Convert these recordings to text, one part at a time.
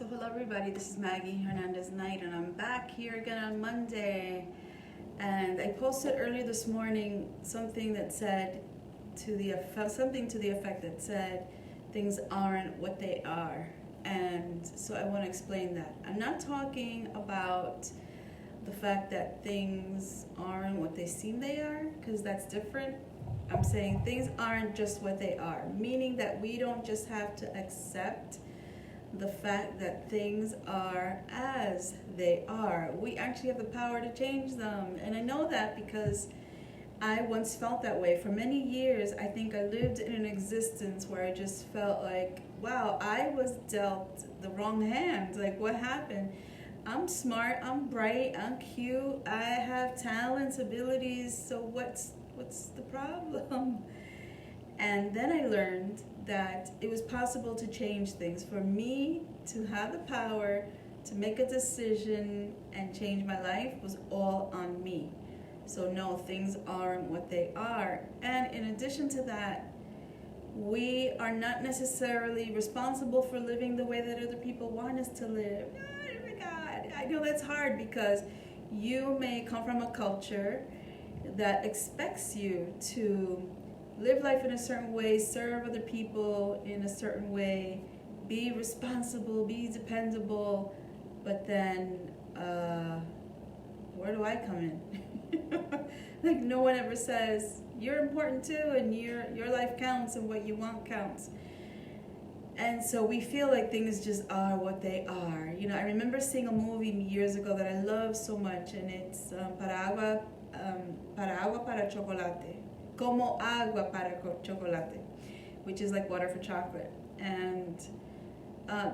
So hello everybody, this is Maggie Hernandez-Knight and I'm back here again on Monday. And I posted earlier this morning something that said something to the effect that said things aren't what they are. And so I want to explain that. I'm not talking about the fact that things aren't what they seem they are, because that's different. I'm saying things aren't just what they are, meaning that we don't just have to accept the fact that things are as they are. We actually have the power to change them. And I know that because I once felt that way. For many years, I think I lived in an existence where I just felt like, wow, I was dealt the wrong hand. Like, what happened? I'm smart, I'm bright, I'm cute, I have talents, abilities, so what's the problem? And then I learned that it was possible to change things. For me to have the power to make a decision and change my life was all on me. So no, things aren't what they are. And in addition to that, we are not necessarily responsible for living the way that other people want us to live. Oh my God, I know that's hard because you may come from a culture that expects you to live life in a certain way, serve other people in a certain way, be responsible, be dependable, but then where do I come in? Like, no one ever says, you're important too, and your life counts, and what you want counts. And so we feel like things just are what they are. You know, I remember seeing a movie years ago that I love so much, and it's para agua para chocolate. Como agua para chocolate, which is like water for chocolate. And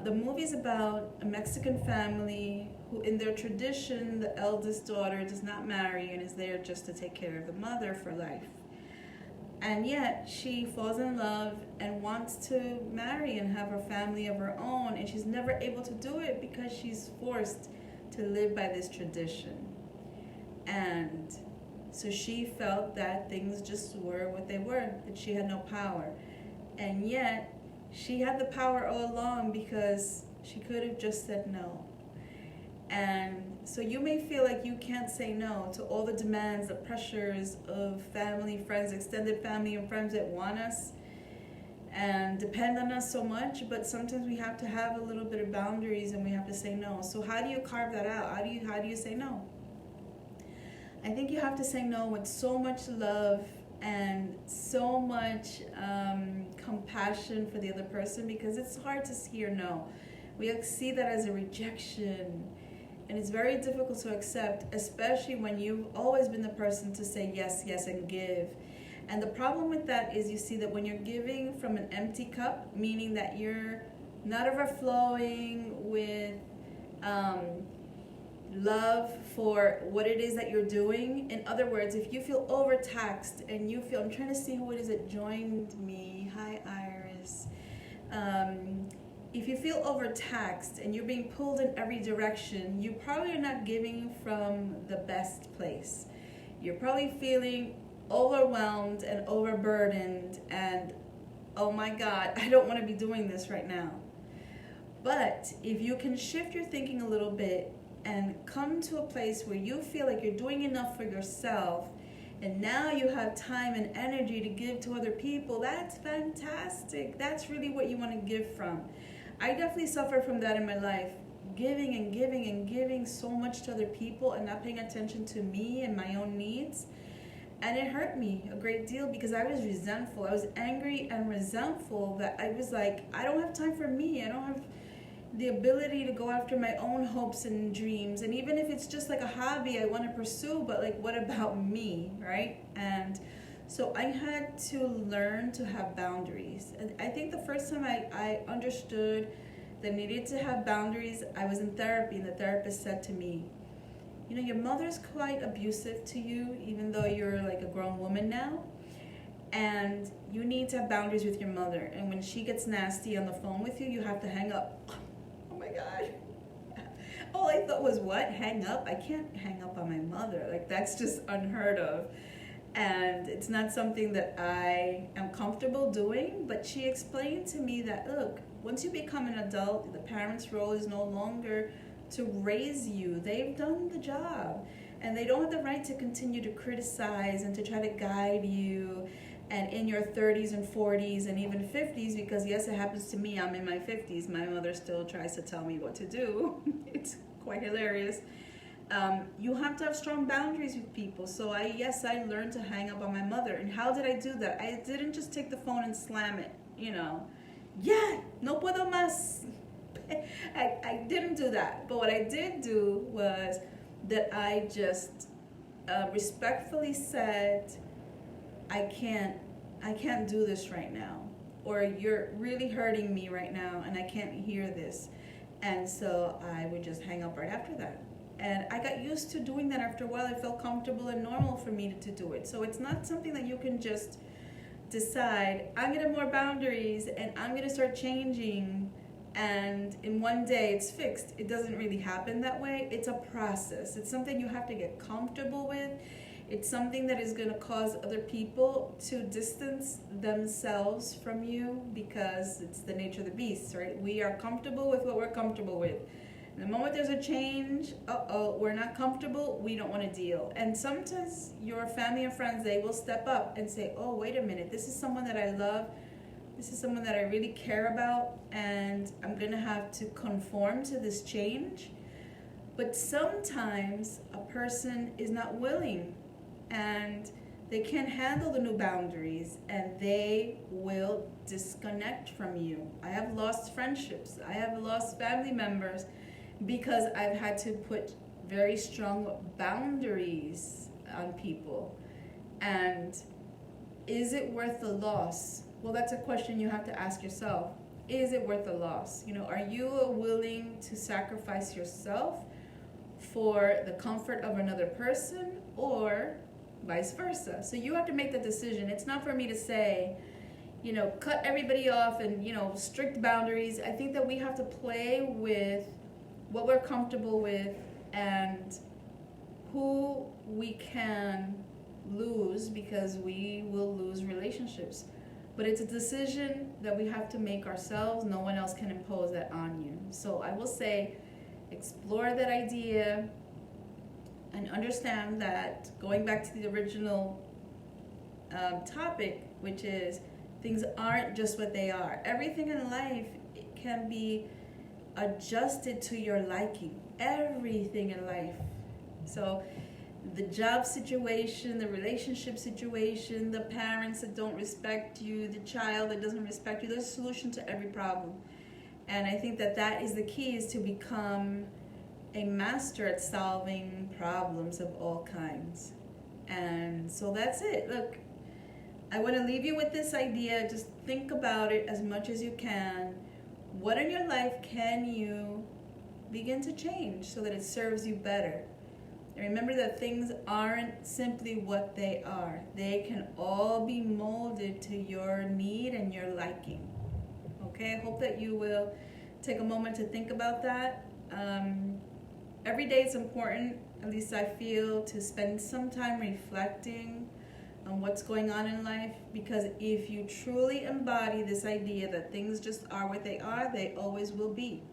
the movie is about a Mexican family who, in their tradition, the eldest daughter does not marry and is there just to take care of the mother for life. And yet she falls in love and wants to marry and have her family of her own, and she's never able to do it because she's forced to live by this tradition. And so she felt that things just were what they were, that she had no power. And yet, she had the power all along because she could have just said no. And so you may feel like you can't say no to all the demands, the pressures of family, friends, extended family and friends that want us and depend on us so much, but sometimes we have to have a little bit of boundaries and we have to say no. So how do you carve that out? How do you say no? I think you have to say no with so much love and so much compassion for the other person, because it's hard to hear no. We see that as a rejection, and it's very difficult to accept, especially when you've always been the person to say yes, yes, and give. And the problem with that is you see that when you're giving from an empty cup, meaning that you're not overflowing with love for what it is that you're doing. In other words, if you feel overtaxed and you feel, I'm trying to see who it is that joined me. Hi, Iris. If you feel overtaxed and you're being pulled in every direction, you probably are not giving from the best place. You're probably feeling overwhelmed and overburdened and, oh my God, I don't want to be doing this right now. But if you can shift your thinking a little bit and come to a place where you feel like you're doing enough for yourself, and now you have time and energy to give to other people, that's fantastic. That's really what you want to give from. I definitely suffer from that in my life, giving and giving and giving so much to other people and not paying attention to me and my own needs. And it hurt me a great deal because I was resentful. I was angry and resentful that I was like, I don't have time for me. I don't have the ability to go after my own hopes and dreams. And even if it's just like a hobby I want to pursue, but like, what about me, right? And so I had to learn to have boundaries. And I think the first time I understood that I needed to have boundaries, I was in therapy, and the therapist said to me, you know, your mother's quite abusive to you, even though you're like a grown woman now. And you need to have boundaries with your mother. And when she gets nasty on the phone with you, you have to hang up. Oh my God. All I thought was, what? Hang up? I can't hang up on my mother. Like, that's just unheard of. And it's not something that I am comfortable doing, but she explained to me that, look, once you become an adult, the parent's role is no longer to raise you. They've done the job, and they don't have the right to continue to criticize and to try to guide you. And in your 30s and 40s and even 50s, because yes, it happens to me, I'm in my 50s, my mother still tries to tell me what to do. It's quite hilarious. You have to have strong boundaries with people. So I learned to hang up on my mother. And how did I do that? I didn't just take the phone and slam it, Yeah, no puedo más. I didn't do that. But what I did do was that I just respectfully said, I can't do this right now. Or you're really hurting me right now and I can't hear this. And so I would just hang up right after that. And I got used to doing that. After a while, it felt comfortable and normal for me to do it. So it's not something that you can just decide, I'm going to have more boundaries and I'm going to start changing and in one day it's fixed. It doesn't really happen that way. It's a process. It's something you have to get comfortable with. It's something that is going to cause other people to distance themselves from you because it's the nature of the beast, right? We are comfortable with what we're comfortable with. The moment there's a change, we're not comfortable, we don't want to deal. And sometimes your family and friends, they will step up and say, oh, wait a minute, this is someone that I love, this is someone that I really care about, and I'm going to have to conform to this change. But sometimes a person is not willing, and they can't handle the new boundaries, and they will disconnect from you. I have lost friendships, I have lost family members, because I've had to put very strong boundaries on people. And is it worth the loss? Well, that's a question you have to ask yourself. Is it worth the loss? Are you willing to sacrifice yourself for the comfort of another person, or vice versa? So you have to make the decision. It's not for me to say, cut everybody off and, strict boundaries. I think that we have to play with what we're comfortable with and who we can lose, because we will lose relationships. But it's a decision that we have to make ourselves. No one else can impose that on you. So I will say, explore that idea and understand that, going back to the original topic, which is things aren't just what they are. Everything in life can be adjusted to your liking. Everything in life. So the job situation, the relationship situation, the parents that don't respect you, the child that doesn't respect you, there's a solution to every problem. And I think that is the key, is to become a master at solving problems of all kinds. And so that's it. Look, I want to leave you with this idea. Just think about it as much as you can. What in your life can you begin to change so that it serves you better? And remember that things aren't simply what they are. They can all be molded to your need and your liking. Okay, I hope that you will take a moment to think about that. Every day it's important, at least I feel, to spend some time reflecting on what's going on in life, because if you truly embody this idea that things just are what they are, they always will be.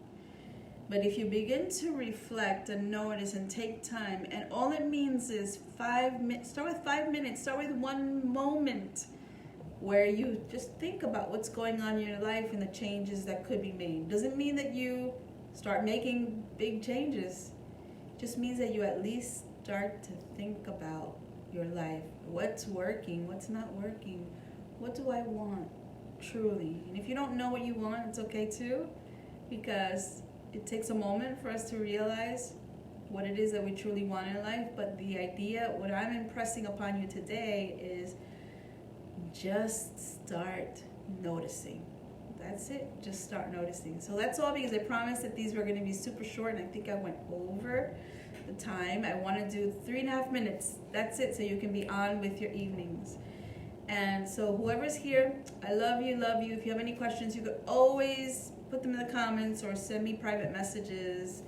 But if you begin to reflect and notice and take time, and all it means is 5 minutes, start with 5 minutes, start with one moment where you just think about what's going on in your life and the changes that could be made. Doesn't mean that you start making big changes. It just means that you at least start to think about your life. What's working? What's not working? What do I want truly? And if you don't know what you want, it's okay too, because it takes a moment for us to realize what it is that we truly want in life. But the idea, what I'm impressing upon you today, is just start noticing. That's it. Just start noticing. So that's all, because I promised that these were going to be super short, and I think I went over the time. I want to do 3.5 minutes. That's it, so you can be on with your evenings. And so whoever's here, I love you, love you. If you have any questions, you could always put them in the comments or send me private messages.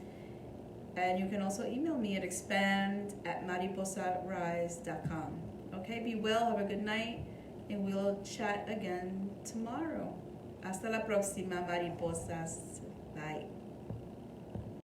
And you can also email me at expand@mariposarise.com. Okay? Okay, be well, have a good night, and we'll chat again tomorrow. Hasta la próxima, mariposas. Bye.